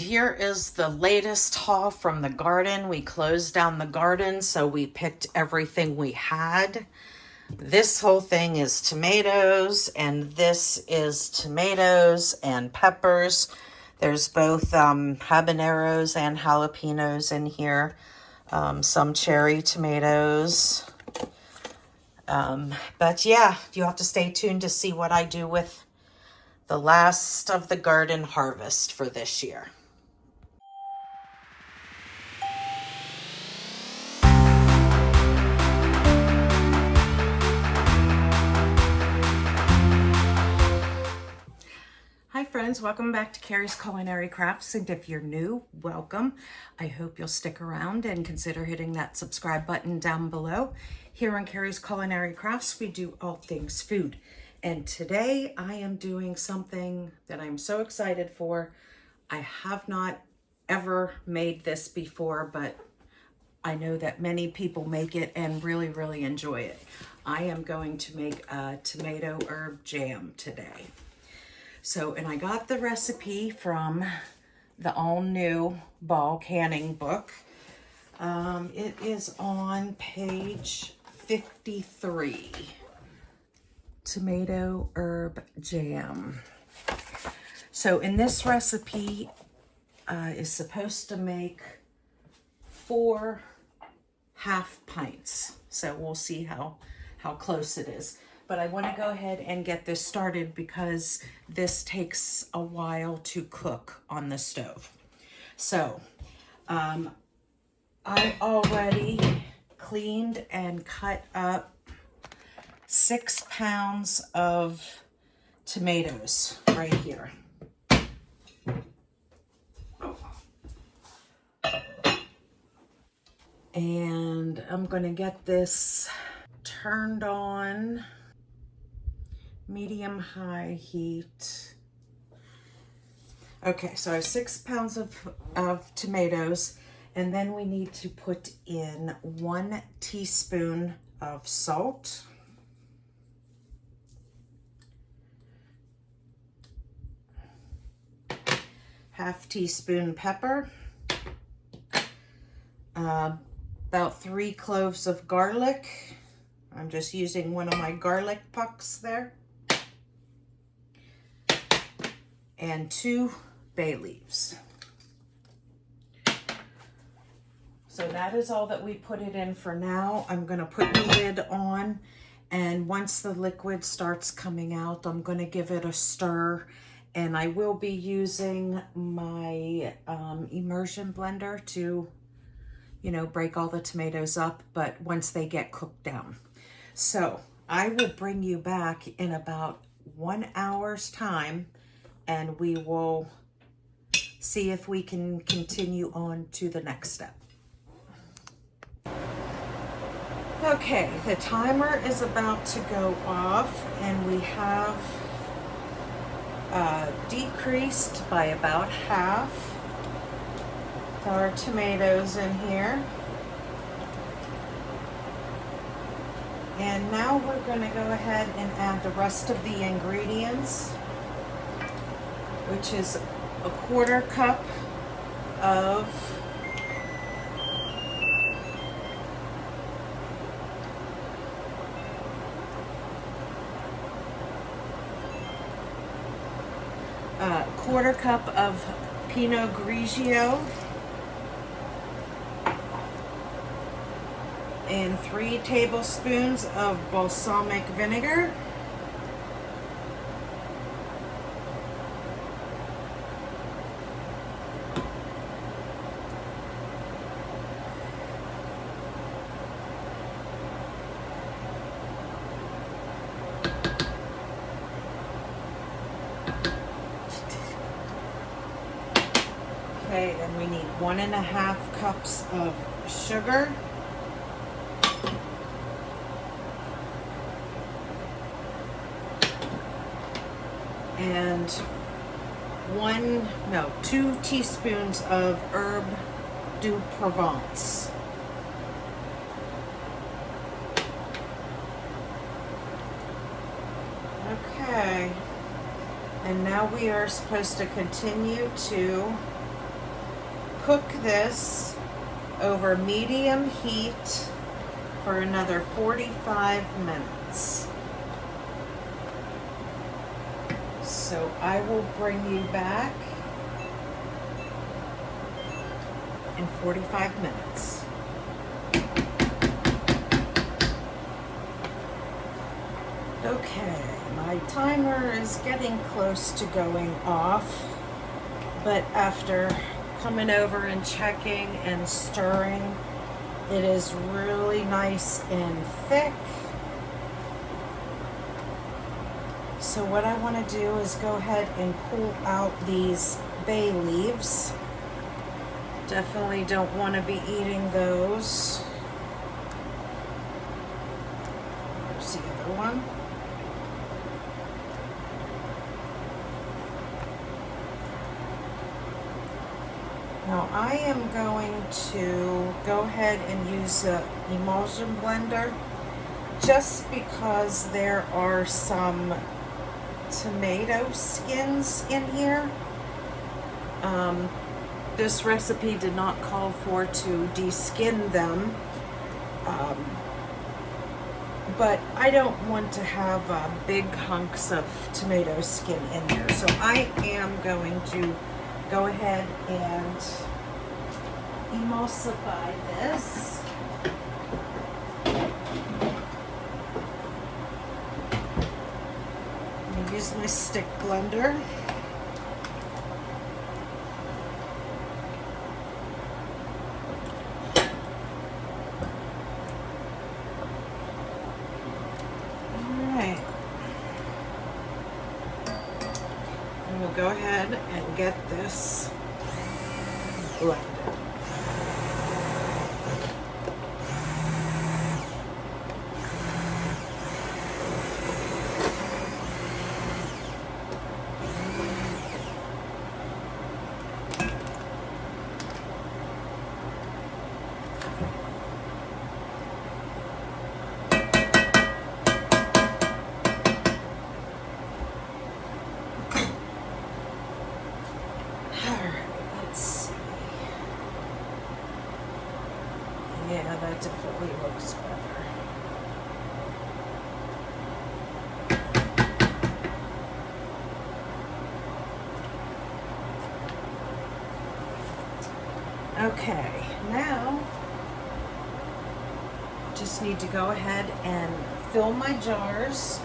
And here is the latest haul from the garden. We closed down the garden, so we picked everything we had. This whole thing is tomatoes, and this is tomatoes and peppers. There's both habaneros and jalapenos in here. Some cherry tomatoes. But yeah, you have to stay tuned to see what I do with the last of the garden harvest for this year. Hi friends, welcome back to Carrie's Culinary Crafts, and if you're new, welcome. I hope you'll stick around and consider hitting that subscribe button down below. Here on Carrie's Culinary Crafts, we do all things food. And today I am doing something that I'm so excited for. I have not ever made this before, but I know that many people make it and really enjoy it. I am going to make a tomato herb jam today. So, and I got the recipe from the all new Ball Canning book. It is on page 53. Tomato herb jam. So in this recipe is supposed to make 4 half pints. So we'll see how close it is. But I want to go ahead and get this started because this takes a while to cook on the stove. So I already cleaned and cut up 6 pounds of tomatoes right here. And I'm going to get this turned on medium-high heat. Okay, so I have 6 pounds of tomatoes, and then we need to put in 1 teaspoon of salt, half teaspoon pepper, about 3 cloves of garlic. I'm just using one of my garlic pucks there. And 2 bay leaves. So that is all that we put it in for now. I'm going to put the lid on, and once the liquid starts coming out, I'm going to give it a stir, and I will be using my immersion blender to, you know, break all the tomatoes up, but once they get cooked down. So I will bring you back in about 1 hour's time, and we will see if we can continue on to the next step. Okay, the timer is about to go off, and we have decreased by about half our tomatoes in here. And now we're going to go ahead and add the rest of the ingredients, which is a 1/4 cup of Pinot Grigio, and 3 tablespoons of balsamic vinegar, okay, and we need 1.5 cups of sugar, and 2 teaspoons of herb de Provence. Okay, and now we are supposed to continue to cook this over medium heat for another 45 minutes. So I will bring you back in 45 minutes. Okay, my timer is getting close to going off, but after coming over and checking and stirring, it is really nice and thick. So what I want to do is go ahead and pull out these bay leaves. Definitely don't want to be eating those. There's the other one. Now I am going to go ahead and use the emulsion blender just because there are some tomato skins in here. This recipe did not call for to de-skin them, but I don't want to have big hunks of tomato skin in there. So I am going to go ahead and emulsify this. I'm going to use my stick blender. Alright. And we'll go ahead and get this blended. Yeah, that definitely looks better. Okay, now just need to go ahead and fill my jars.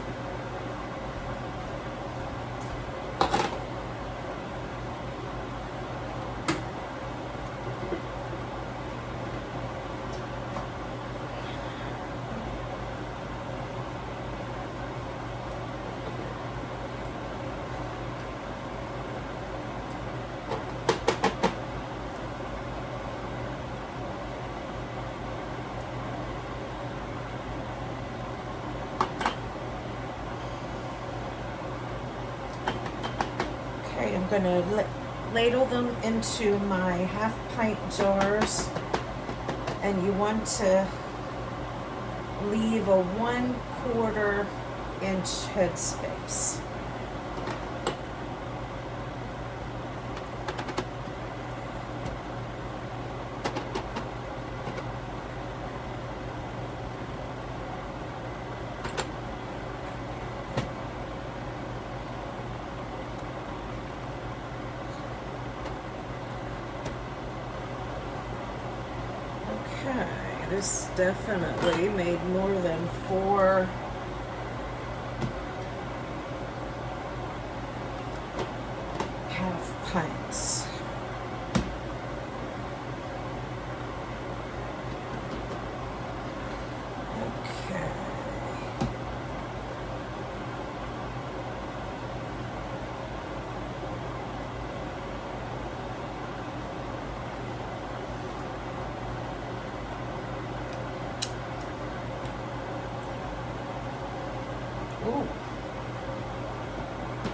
I'm going to ladle them into my half-pint jars, and you want to leave a 1/4 inch headspace. Okay, this definitely made more than 4 half pints. Okay. Ooh,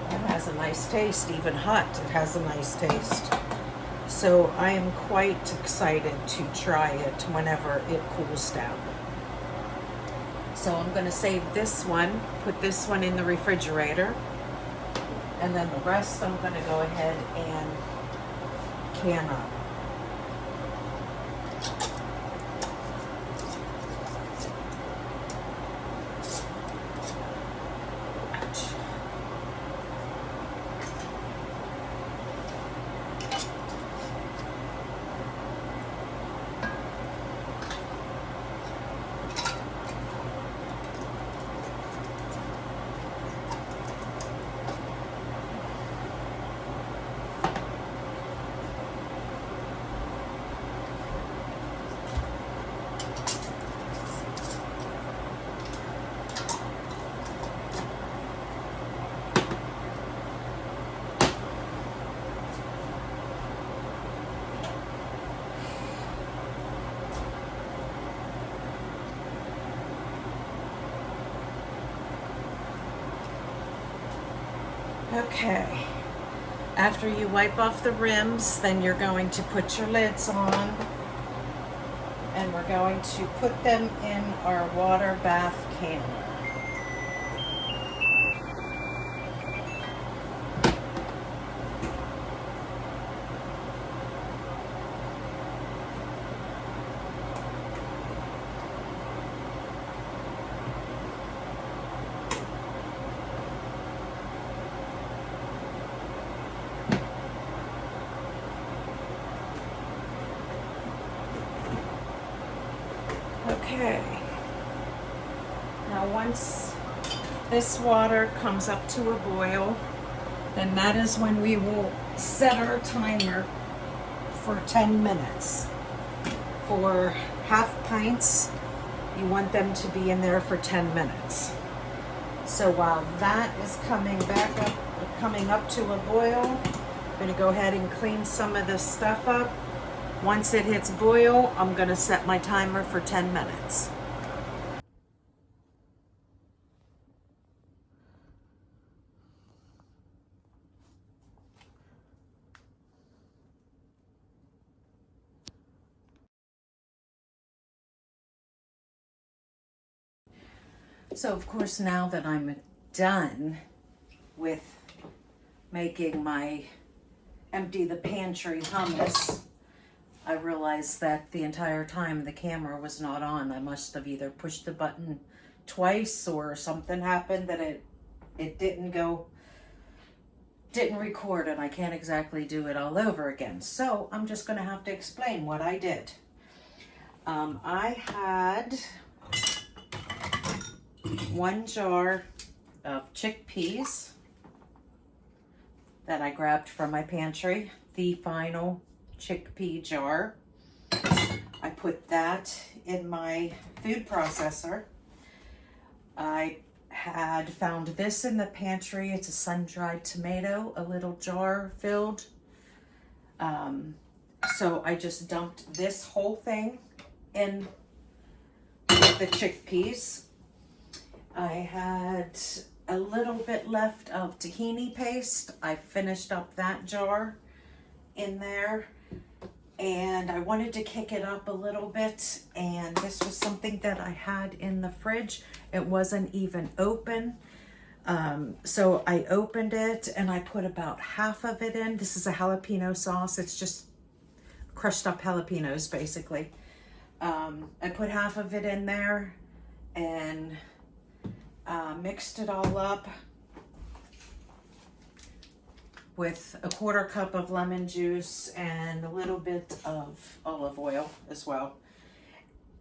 that has a nice taste, even hot, it has a nice taste. So I am quite excited to try it whenever it cools down. So I'm going to save this one, put this one in the refrigerator, and then the rest I'm going to go ahead and can up. Okay, after you wipe off the rims, then you're going to put your lids on, and we're going to put them in our water bath canner. Okay, now once this water comes up to a boil, then that is when we will set our timer for 10 minutes. For half pints, you want them to be in there for 10 minutes. So while that is coming up to a boil, I'm gonna go ahead and clean some of this stuff up. Once it hits boil, I'm gonna set my timer for 10 minutes. So of course, now that I'm done with making my empty the pantry hummus, I realized that the entire time the camera was not on. I must have either pushed the button twice or something happened that it didn't record, and I can't exactly do it all over again. So I'm just gonna have to explain what I did. I had 1 jar of chickpeas that I grabbed from my pantry, the final chickpea jar. I put that in my food processor. I had found this in the pantry. It's a sun-dried tomato, a little jar filled. So I just dumped this whole thing in the chickpeas. I had a little bit left of tahini paste. I finished up that jar in there, and I wanted to kick it up a little bit, and this was something that I had in the fridge. It wasn't even open, so I opened it and I put about half of it in. This is a jalapeno sauce. It's just crushed up jalapenos basically. I put half of it in there and mixed it all up with a 1/4 cup of lemon juice and a little bit of olive oil as well.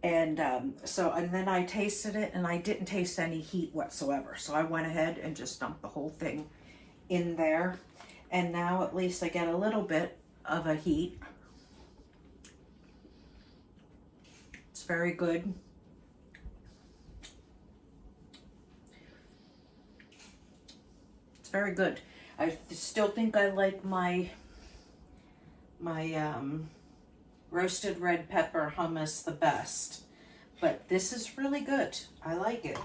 And then I tasted it, and I didn't taste any heat whatsoever. So I went ahead and just dumped the whole thing in there. And now at least I get a little bit of a heat. It's very good. It's very good. I still think I like my roasted red pepper hummus the best, but this is really good. I like it.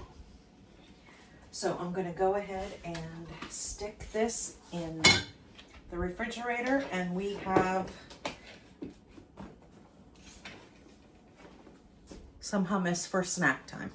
So I'm gonna go ahead and stick this in the refrigerator, and we have some hummus for snack time.